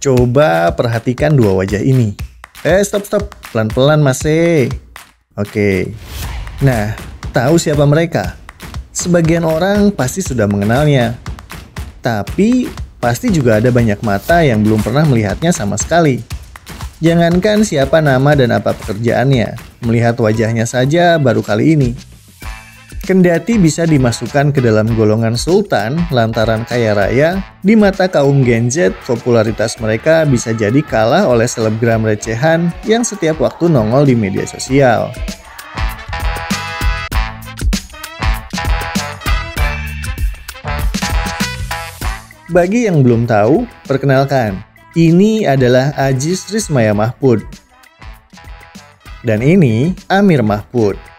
Coba perhatikan dua wajah ini. Stop. Pelan-pelan Mas E. Oke. Nah, tahu siapa mereka? Sebagian orang pasti sudah mengenalnya. Tapi, pasti juga ada banyak mata yang belum pernah melihatnya sama sekali. Jangankan siapa nama dan apa pekerjaannya, melihat wajahnya saja baru kali ini. Kendati bisa dimasukkan ke dalam golongan sultan lantaran kaya raya, di mata kaum Gen Z, popularitas mereka bisa jadi kalah oleh selebgram recehan yang setiap waktu nongol di media sosial. Bagi yang belum tahu, perkenalkan, ini adalah Aziz Rismaya Mahpud. Dan ini Amir Mahpud.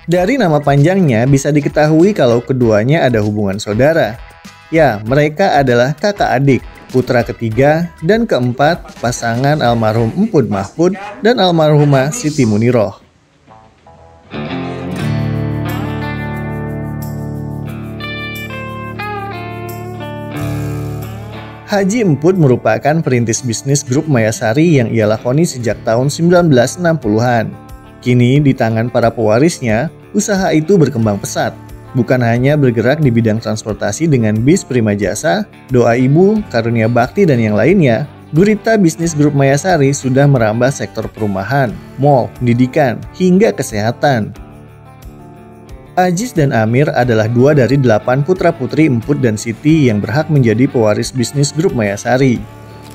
Dari nama panjangnya bisa diketahui kalau keduanya ada hubungan saudara. Ya, mereka adalah kakak adik, putra ketiga dan keempat pasangan almarhum Empud Mahpud dan almarhumah Siti Muniroh. Haji Empud merupakan perintis bisnis grup Mayasari yang ia lakoni sejak tahun 1960-an. Kini di tangan para pewarisnya, usaha itu berkembang pesat. Bukan hanya bergerak di bidang transportasi dengan bis Prima Jasa, Doa Ibu, Karunia Bakti, dan yang lainnya, gurita bisnis grup Mayasari sudah merambah sektor perumahan, mal, pendidikan, hingga kesehatan. Aziz dan Amir adalah 2 dari 8 putra-putri Empud dan Siti yang berhak menjadi pewaris bisnis grup Mayasari.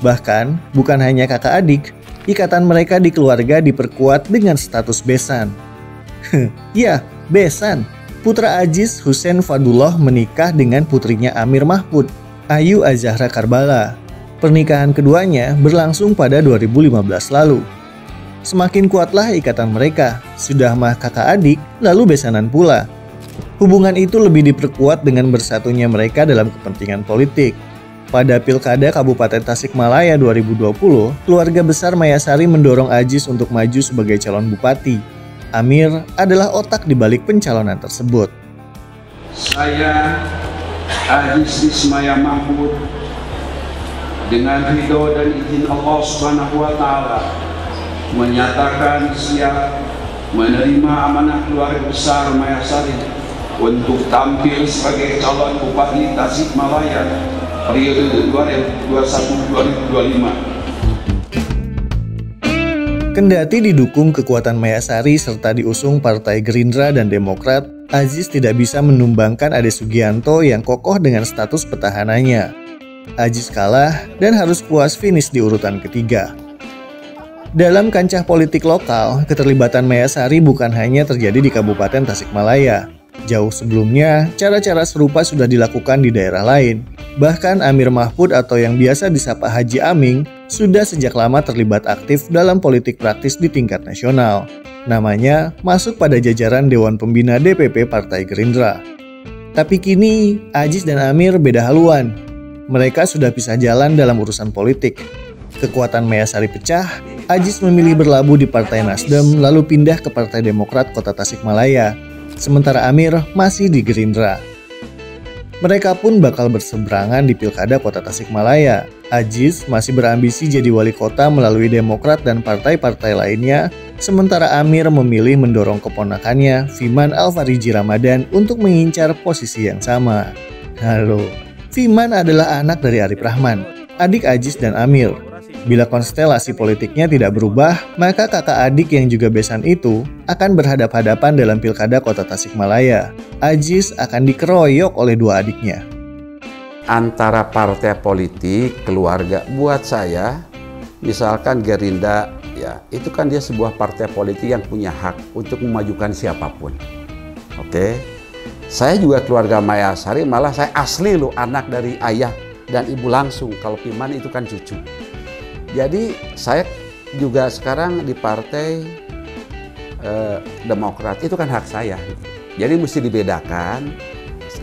Bahkan, bukan hanya kakak adik, ikatan mereka di keluarga diperkuat dengan status besan. Ya, besan. Putra Aziz, Husein Fadullah, menikah dengan putrinya Amir Mahpud, Ayu Azahra Karbala. Pernikahan keduanya berlangsung pada 2015 lalu. Semakin kuatlah ikatan mereka, sudah mah kakak adik, lalu besanan pula. Hubungan itu lebih diperkuat dengan bersatunya mereka dalam kepentingan politik. Pada Pilkada Kabupaten Tasikmalaya 2020, keluarga besar Mayasari mendorong Aziz untuk maju sebagai calon bupati. Amir adalah otak di balik pencalonan tersebut. Saya, Aziz Rismaya Mahpud, dengan ridho dan izin Allah Subhanahu wa Ta'ala, menyatakan siap menerima amanah keluarga besar Mayasari untuk tampil sebagai calon bupati Tasikmalaya periode 2021-2025. Kendati didukung kekuatan Mayasari serta diusung Partai Gerindra dan Demokrat, Aziz tidak bisa menumbangkan Ade Sugianto yang kokoh dengan status petahananya. Aziz kalah dan harus puas finish di urutan ketiga. Dalam kancah politik lokal, keterlibatan Mayasari bukan hanya terjadi di Kabupaten Tasikmalaya. Jauh sebelumnya, cara-cara serupa sudah dilakukan di daerah lain. Bahkan Amir Mahpud atau yang biasa disapa Haji Aming sudah sejak lama terlibat aktif dalam politik praktis di tingkat nasional. Namanya masuk pada jajaran Dewan Pembina DPP Partai Gerindra. Tapi kini, Aziz dan Amir beda haluan. Mereka sudah pisah jalan dalam urusan politik. Kekuatan Mayasari pecah, Aziz memilih berlabuh di Partai Nasdem lalu pindah ke Partai Demokrat Kota Tasikmalaya. Sementara Amir masih di Gerindra. Mereka pun bakal berseberangan di Pilkada Kota Tasikmalaya. Aziz masih berambisi jadi wali kota melalui Demokrat dan partai-partai lainnya, sementara Amir memilih mendorong keponakannya, Fiman Alfariji Ramadan, untuk mengincar posisi yang sama. Halo, Fiman adalah anak dari Arif Rahman, adik Aziz dan Amir. Bila konstelasi politiknya tidak berubah, maka kakak adik yang juga besan itu akan berhadap-hadapan dalam Pilkada Kota Tasikmalaya. Aziz akan dikeroyok oleh 2 adiknya. Antara partai politik, keluarga, buat saya, misalkan Gerindra, ya itu kan dia sebuah partai politik yang punya hak untuk memajukan siapapun. Oke, saya juga keluarga Mayasari, malah saya asli loh, anak dari ayah dan ibu langsung. Kalau Piman itu kan cucu. Jadi saya juga sekarang di partai Demokrat, itu kan hak saya. Jadi mesti dibedakan.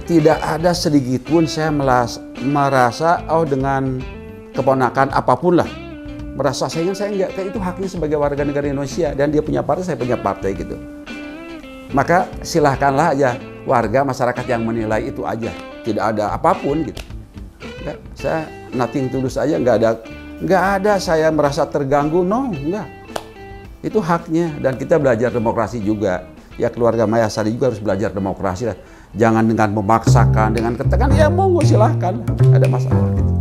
Tidak ada sedikit pun saya merasa dengan keponakan apapun lah, merasa saya nggak, kayak itu haknya sebagai warga negara Indonesia dan dia punya partai, saya punya partai gitu. Maka silahkanlah aja warga masyarakat yang menilai itu aja, tidak ada apapun gitu. Ya, saya nothing tulus aja, nggak ada Nggak ada saya merasa terganggu, no, enggak. Itu haknya, dan kita belajar demokrasi juga. Ya keluarga Mayasari juga harus belajar demokrasi lah. Jangan dengan memaksakan, dengan ketekan, ya monggo silahkan, ada masalah gitu.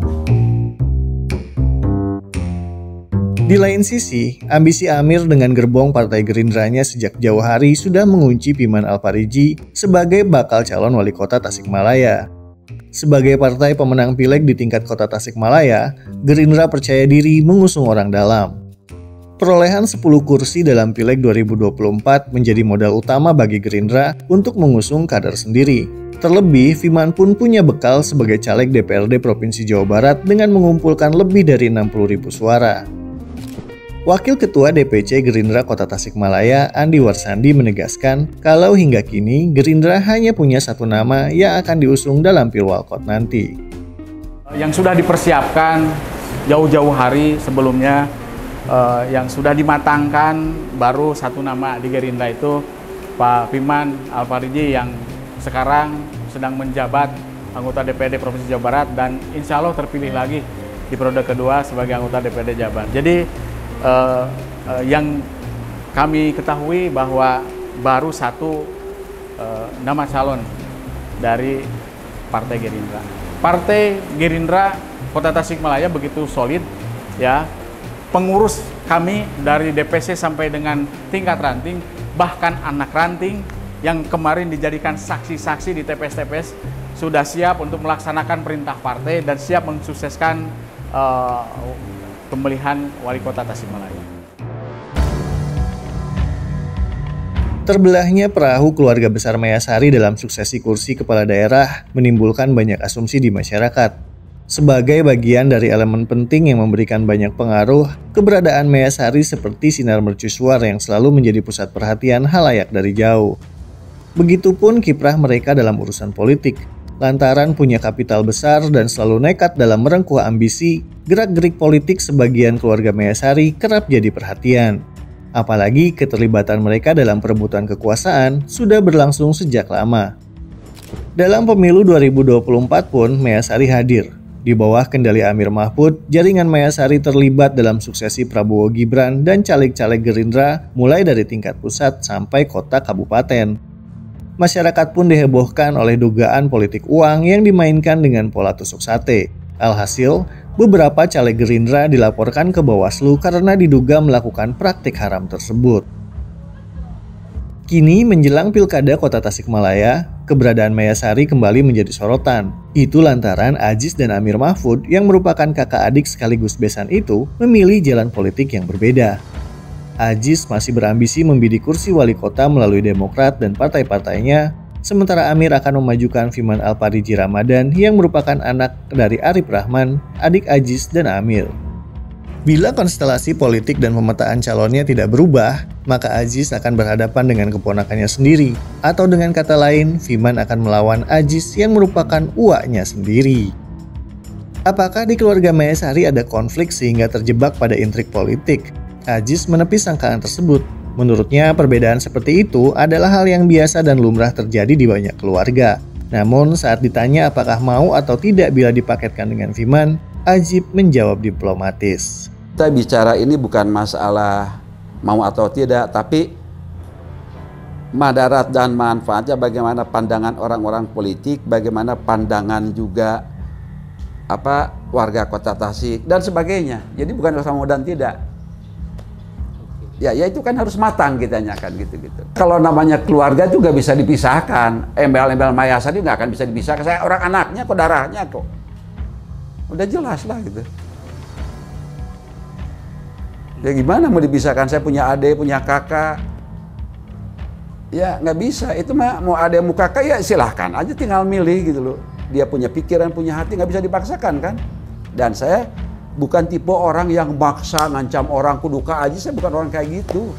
Di lain sisi, ambisi Amir dengan gerbong Partai Gerindranya sejak jauh hari sudah mengunci Piman Alpariji sebagai bakal calon wali kota Tasikmalaya. Sebagai partai pemenang pileg di tingkat kota Tasikmalaya, Gerindra percaya diri mengusung orang dalam. Perolehan 10 kursi dalam pileg 2024 menjadi modal utama bagi Gerindra untuk mengusung kader sendiri. Terlebih, Piman pun punya bekal sebagai caleg DPRD Provinsi Jawa Barat dengan mengumpulkan lebih dari 60.000 suara. Wakil Ketua DPC Gerindra Kota Tasikmalaya, Andi Warsandi menegaskan kalau hingga kini Gerindra hanya punya satu nama yang akan diusung dalam Pilwalkot nanti. Yang sudah dipersiapkan jauh-jauh hari sebelumnya, yang sudah dimatangkan baru satu nama di Gerindra itu Pak Piman Alpariji yang sekarang sedang menjabat anggota DPRD Provinsi Jawa Barat dan insya Allah terpilih lagi di periode kedua sebagai anggota DPRD Jabar. Jadi yang kami ketahui bahwa baru satu nama calon dari Partai Gerindra. Partai Gerindra Kota Tasikmalaya begitu solid, ya. Pengurus kami dari DPC sampai dengan tingkat ranting, bahkan anak ranting yang kemarin dijadikan saksi-saksi di TPS-TPS sudah siap untuk melaksanakan perintah partai dan siap mensukseskan pemilihan wali kota Tasikmalaya. Terbelahnya perahu keluarga besar Mayasari dalam suksesi kursi kepala daerah menimbulkan banyak asumsi di masyarakat. Sebagai bagian dari elemen penting yang memberikan banyak pengaruh, keberadaan Mayasari seperti sinar mercusuar yang selalu menjadi pusat perhatian halayak dari jauh. Begitupun kiprah mereka dalam urusan politik. Lantaran punya kapital besar dan selalu nekat dalam merengkuh ambisi, gerak-gerik politik sebagian keluarga Mayasari kerap jadi perhatian. Apalagi keterlibatan mereka dalam perebutan kekuasaan sudah berlangsung sejak lama. Dalam pemilu 2024 pun Mayasari hadir. Di bawah kendali Amir Mahfud, jaringan Mayasari terlibat dalam suksesi Prabowo Gibran dan caleg-caleg Gerindra mulai dari tingkat pusat sampai kota kabupaten. Masyarakat pun dihebohkan oleh dugaan politik uang yang dimainkan dengan pola tusuk sate. Alhasil, beberapa caleg Gerindra dilaporkan ke Bawaslu karena diduga melakukan praktik haram tersebut. Kini menjelang Pilkada Kota Tasikmalaya, keberadaan Mayasari kembali menjadi sorotan. Itu lantaran Aziz dan Amir Mahfud yang merupakan kakak adik sekaligus besan itu memilih jalan politik yang berbeda. Aziz masih berambisi membidik kursi wali kota melalui Demokrat dan partai-partainya, sementara Amir akan memajukan Piman Alpariji Ramadan yang merupakan anak dari Arif Rahman, adik Aziz dan Amir. Bila konstelasi politik dan pemetaan calonnya tidak berubah, maka Aziz akan berhadapan dengan keponakannya sendiri, atau dengan kata lain, Piman akan melawan Aziz yang merupakan uaknya sendiri. Apakah di keluarga Mayasari ada konflik sehingga terjebak pada intrik politik? Aziz menepis sangkaan tersebut. Menurutnya, perbedaan seperti itu adalah hal yang biasa dan lumrah terjadi di banyak keluarga. Namun, saat ditanya apakah mau atau tidak bila dipaketkan dengan Piman, Aziz menjawab diplomatis. Kita bicara ini bukan masalah mau atau tidak, tapi madarat dan manfaatnya, bagaimana pandangan orang-orang politik, bagaimana pandangan juga warga Kota Tasik dan sebagainya. Jadi bukan masalah mau dan tidak. Ya itu kan harus matang kita tanyakan gitu-gitu. Kalau namanya keluarga juga bisa dipisahkan. Embel-embel Mayasari nggak akan bisa dipisahkan. Saya orang anaknya kok, darahnya kok. Udah jelas lah gitu. Ya gimana mau dipisahkan? Saya punya adik, punya kakak. Ya nggak bisa. Itu mah mau adik mau kakak ya silahkan aja, tinggal milih gitu loh. Dia punya pikiran, punya hati, nggak bisa dipaksakan kan. Dan saya bukan tipe orang yang maksa ngancam orang kuduka aja, saya bukan orang kayak gitu.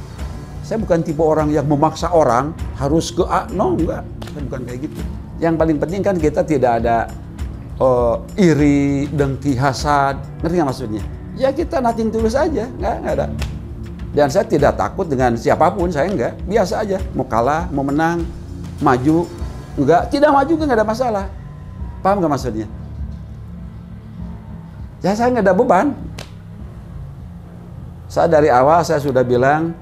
Saya bukan tipe orang yang memaksa orang harus ke A, no enggak, saya bukan kayak gitu. Yang paling penting kan kita tidak ada iri, dengki, hasad, ngerti nggak maksudnya? Ya kita nothing tulus aja, nggak ada. Dan saya tidak takut dengan siapapun, saya enggak, biasa aja. Mau kalah, mau menang, maju, enggak, tidak maju juga nggak ada masalah. Paham nggak maksudnya? Ya saya nggak ada beban. Saya dari awal saya sudah bilang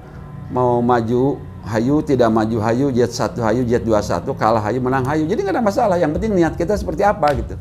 mau maju hayu, tidak maju hayu, jet 1 hayu, jet 21, kalah hayu, menang hayu. Jadi nggak ada masalah, yang penting niat kita seperti apa gitu.